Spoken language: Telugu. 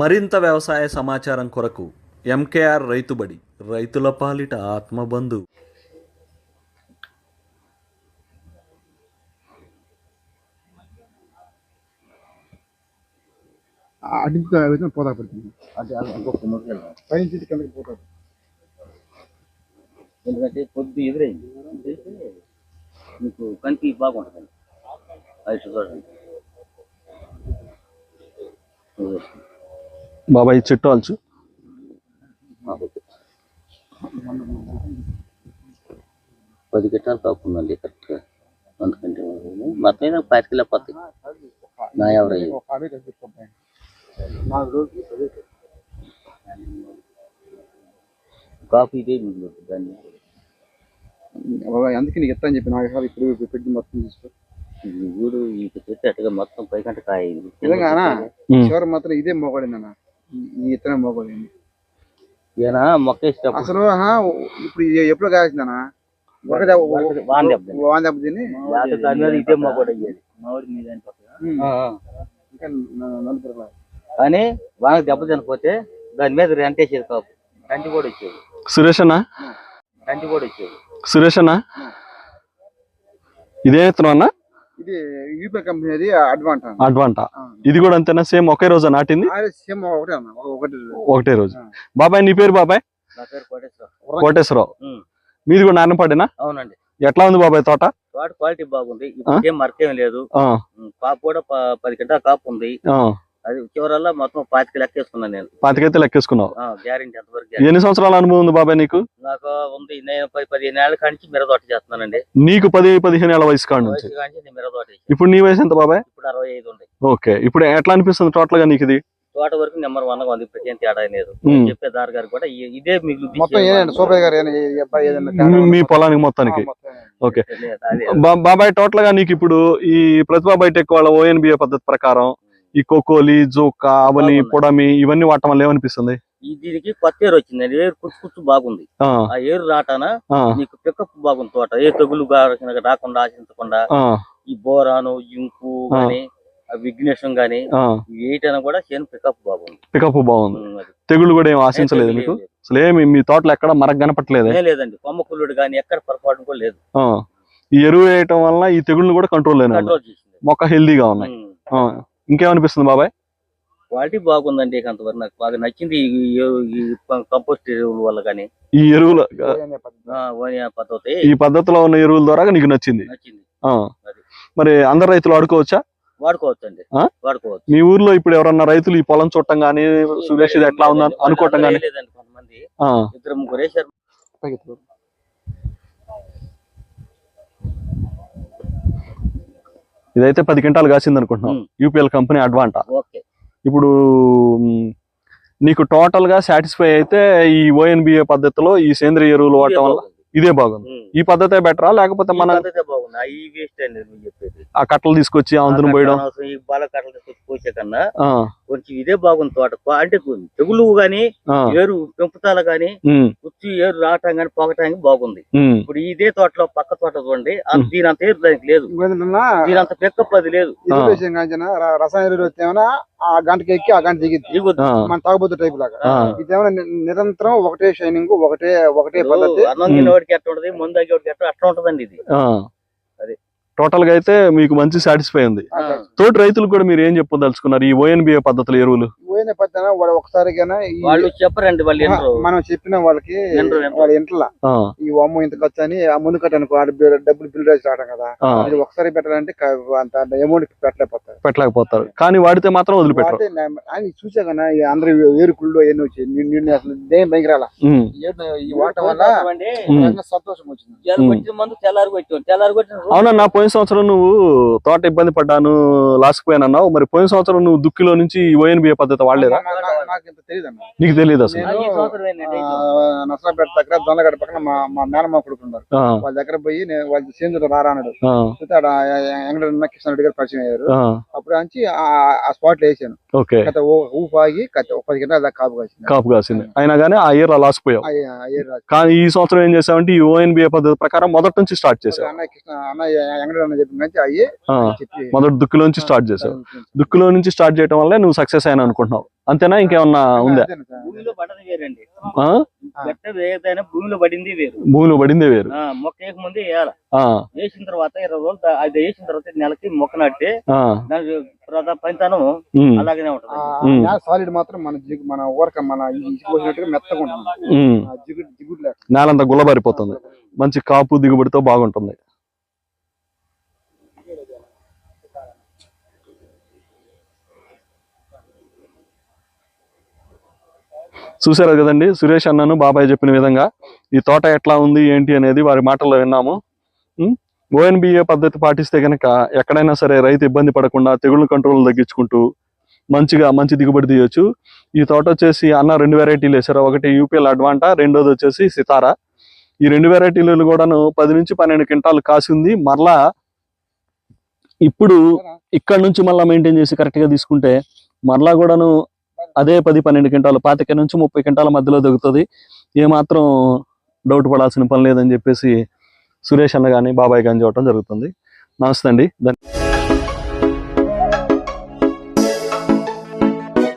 మరింత వ్యవసాయ సమాచారం కొరకు ఎంకేఆర్ రైతుబడి రైతుల పాలిట ఆత్మబంధు. పోతా పడుతుంది పైనుంచి కిందకి పోతా. ఎందుకంటే పొద్దు ఎదురైంది మీకు కంటి బాగుంటుంది. బాబాయ్ చెట్టు అల్చు 10 గిట్టాలు కాకుందండి కరెక్ట్గా. అందుకంటే మొత్తం 5 కిలో పోతాయి నా ఎవరయ్యి. కాఫీ ఇదే మిగిలి దాన్ని అందుకే నీకు ఎత్తా అని చెప్పి నాకు ఇప్పుడు పెట్టి మొత్తం తీసుకో. ఊడు ఈ చెట్టు అట్టుగా మొత్తం పైకంట కాయ నిజంగా చివరి మాత్రం ఇదే మోగడింది అన్న. ఈ ఇతనే మోగడింది ఈయన మొక్క వేసేటప్పుడు అసలు. ఇప్పుడు ఎప్పుడు కాల్సిందనా వాన్ దెబ్బ తిని దాని మీద ఇదే మొక్కడు అయ్యేది మామిడి మీద ఇంకా నలుగురు. కానీ వాన దెబ్బ తినకపోతే దాని మీద రెంటేసేది కాపు కంటి కూడా వచ్చేది. సురేష్ అన్న కంటి కూడా వచ్చేది. సురేష్ అన్న ఇదే విత్తనం అన్న? ఇది యూపీ కంపెనీ అడ్వాంటా. అడ్వాంటా ఇది కూడా అంతేనా? సేమ్ ఒకే రోజు నాటింది? సేమ్ ఒకటే అన్న, ఒకటే రోజు. బాబాయ్ నీ పేరు? బాబాయ్ నా పేరు కోటేశ్వరరావు. మీది కూడా నాన్నపాడేనా? అవునండి. ఎట్లా ఉంది బాబాయ్ తోట? తోట క్వాలిటీ బాగుంది. ఇప్పుడు ఏం మరకేం లేదు. కాపు కూడా 10 కింటాల కాపు ఉంది. అది చివరల్లా మొత్తం 25 లెక్కేసుకున్నాను నేను. 25 లెక్కేసుకున్నావు? గ్యారెంటీ ఎంతవరకు. ఎన్ని సంవత్సరాల అనుభవం ఉంది బాబాయ్ నీకు? నాకు ఉంది. నేను 15 ఏళ్ళ కాంచి మిరదోట చేస్తున్నానండి. నీకు 10-15 ఏళ్ళ వయసు కాడ నుంచి? మిరదోట. ఇప్పుడు నీ వయసు ఎంత బాబాయ్? ఇప్పుడు 65 ఉంది. ఓకే. ఇప్పుడు ఎట్లా అనిపిస్తుంది టోటల్ గా నీకు ఇది? తోట వరకు నెంబర్ 1 గా ఉంది. ఇప్పుడు ఏం తేడా లేదు. చెప్పే దారి గారు కూడా ఇదే మిగులు మీ పొలానికి మొత్తానికి. ఓకే బాబాయ్, టోటల్ గా నీకు ఇప్పుడు ఈ ప్రతిభా బయోటెక్ వాళ్ళ ONBA పద్ధతి ప్రకారం ఈ కోకోలి, జోకా, అవని, పొడమి ఇవన్నీ వాడటం వల్ల ఏమనిపిస్తుంది? దీనికి కొత్త ఏరు వచ్చిందండి. ఏరు కుచ్చు బాగుంది. ఆ ఏరు రాటాన నీకు పికప్ బాగుంది. తోట ఏ తెగులు రాకుండా ఆశించకుండా ఈ బోరాను, ఇంకు గాని విఘ్నేశం గాని వేయటన కూడా చేను పికప్ బాగుంది. పికప్ బాగుంది. తెగులు కూడా ఏం ఆశించలేదు మీకు? అసలు ఏమి మీ తోటలో ఎక్కడ మరక కనపట్లేదు? లేదండి. కొమ్మ కుళ్ళుడు గాని ఎక్కడ పొరపాటు కూడా లేదు. ఈ ఎరువు వేయటం వల్ల ఈ తెగుళ్ళు కూడా కంట్రోల్ మొక్క హెల్దీగా ఉన్నాయి. ఇంకేమనిపిస్తుంది బాబాయ్? క్వాలిటీ బాగుందండి. అంతవరకు నాకు బాగా నచ్చింది ఈ కంపోస్ట్ ఎరువుల వల్ల కానీ. ఈ ఎరువుల పద్ధతి, ఈ పద్ధతిలో ఉన్న ఎరువుల ద్వారా నీకు నచ్చింది. మరి అందరు రైతులు వాడుకోవచ్చా? వాడుకోవచ్చు అండి, వాడుకోవచ్చు. మీ ఊర్లో ఇప్పుడు ఎవరన్నా రైతులు ఈ పొలం చూడటం గానీ సురేష్ ఇది ఎట్లా ఉందని అనుకోవటం గానీ? లేదండి, కొంతమంది 2-3 వేసారు. ఇదైతే 10 క్వింటాలు కాసింది అనుకుంటున్నాం. UPL company Advanta. ఇప్పుడు నీకు టోటల్ గా సాటిస్ఫై అయితే ఈ ONBA పద్ధతిలో ఈ సేంద్రియ ఎరువులు వాడటం వల్ల ఇదే బాగుంది. ఈ పద్ధతే బెటరా లేకపోతే మన ఆ కట్టలు తీసుకొచ్చి అందును పోయడం? బాల కట్టలు తీసుకొచ్చి పోసే కన్నా కొంచెం ఇదే బాగుంది. తోట అంటే తెగులు గాని ఏరు పెంపుతాల గాని కుచ్చి ఏరు రావటం గాని పోగటానికి బాగుంది. ఇప్పుడు ఇదే తోటలో పక్క తోట చూడండి, దీనంత ఏరు దానికి లేదు, దీనంత పికప్ అది లేదు. రసాయన ఆ గంటకి ఎక్కి ఆ గంట దిగుద్ది మన తాగుబోతు టైప్ లాగా. ఇదేమన్నా నిరంతరం ఒకటే షైనింగ్, ఒకటే పద్ధతి. ఎట్లా ఉంటది, ముందు అట్లా ఉంటదండి ఇది. అది టోటల్ గా అయితే మీకు మంచి సాటిస్ఫై ఉంది. తోటి రైతులకు కూడా మీరు ఏం చెప్పదలుచుకున్నారు ఈ ONBA పద్ధతుల ఎరువులు? ఒకసారిగా వాళ్ళు చెప్పరండి, వాళ్ళు మనం చెప్పిన వాళ్ళకి వాళ్ళ ఇంట్లో ఈ అమ్మ ఇంత ఖర్చు అని ఆ ముందు కట్టనుకో డబ్బులు బిల్ రాసి రావడం కదా. అది ఒకసారి పెట్టాలంటే అంత అమౌంట్ పెట్టలేకపోతారు. కానీ వాడితే మాత్రం వదిలిపెట్టారు. అని చూసా కదా అందరూ ఏరుకుళ్ళు ఎన్ని వచ్చాయి, నిన్ను అసలు దేని భయంకరాల ఈ వాటం వల్ల సంతోషం వచ్చింది. మందు తెల్లారి కొట్టిన. అవునన్నా, పోయిన సంవత్సరం నువ్వు తోట ఇబ్బంది పడ్డాను లాసుకుపోయానన్నావు. మరి పోయిన సంవత్సరం నువ్వు దుక్కిలో నుంచి ONBA పద్ధతి వాడలేదా? నీకు తెలియదు అసలు? నసరాపేట దగ్గర దొండగడ్డ పక్కన మా మేనమ్మ కొడుకున్నారు. వాళ్ళ దగ్గర పోయి వాళ్ళ సేంద్రుడు రారాడు వెంకట కిషన్ రెడ్డి గారు పరిచయం అయ్యారు. అప్పుడు నుంచి ఆ స్పాట్ లో వేసాను. ఊపాగి 10 గంటల దాకా కాపు కాసింది. అయినా కానీ ఆ ఇయర్ లాస్ పోయావు. కానీ ఈ సంవత్సరం ఏం చేసావంటే ఈ ONBA పద్ధతి ప్రకారం మొదటి నుంచి స్టార్ట్ చేసావు. మొదటి దుక్కులో నుంచి స్టార్ట్ చేసావు. దుక్కులో నుంచి స్టార్ట్ చేయడం వల్ల నువ్వు సక్సెస్ అయినా అనుకుంటున్నావు. వేస్తున్నావు అంతేనా, ఇంకేమన్నా ఉందా? అంతేనా సార్? భూమిలో పడ్డది వేరండి, ఆ? గట్ట వేయదైనా భూమిలో పడింది వేరు. భూమిలో పడిందే వేరు. మొక్క వేయక ముందే వేయాలి. ఆ, వేసిన తర్వాత 20 రోజులు అది వేసిన తర్వాత నెలకి మొక్క నాటితే ఆ, దాని పనితనం ఉమ్, అలాగనే ఉంటది. సాలిడ్ మాత్రం మన ఊరక మన పోసినట్టుగా మెత్తగా ఉంటుంది. ఉమ్. జిగుడు లేక నేలంతా గుల్లబారిపోతుంది, మంచి కాపు దిగుబడితో బాగుంటుంది. చూసారు కదండి, సురేష్ అన్నను బాబాయ్ చెప్పిన విధంగా ఈ తోట ఎట్లా ఉంది ఏంటి అనేది వారి మాటల్లో విన్నాము. ONBA పద్ధతి పాటిస్తే కనుక ఎక్కడైనా సరే రైతు ఇబ్బంది పడకుండా తెగుళ్ళ కంట్రోల్ తగ్గించుకుంటూ మంచి దిగుబడి తీయొచ్చు. ఈ తోట వచ్చేసి అన్న 2 వెరైటీలు వేసారు. ఒకటి UPL అడ్వాంటా, రెండోది వచ్చేసి సితారా. ఈ 2 వెరైటీలు కూడాను 10 నుంచి 12 క్వింటాలు కాసి ఉంది. మరలా ఇప్పుడు ఇక్కడ నుంచి మళ్ళీ మెయింటైన్ చేసి కరెక్ట్ గా తీసుకుంటే మరలా కూడాను అదే 10-12 క్వింటాలు 25 నుంచి 30 క్వింటాల మధ్యలో దొరుకుతుంది. ఏమాత్రం డౌట్ పడాల్సిన పని లేదని చెప్పేసి సురేష్ అన్న కానీ బాబాయ్ కానీ చెప్పడం జరుగుతుంది. నమస్తే అండి.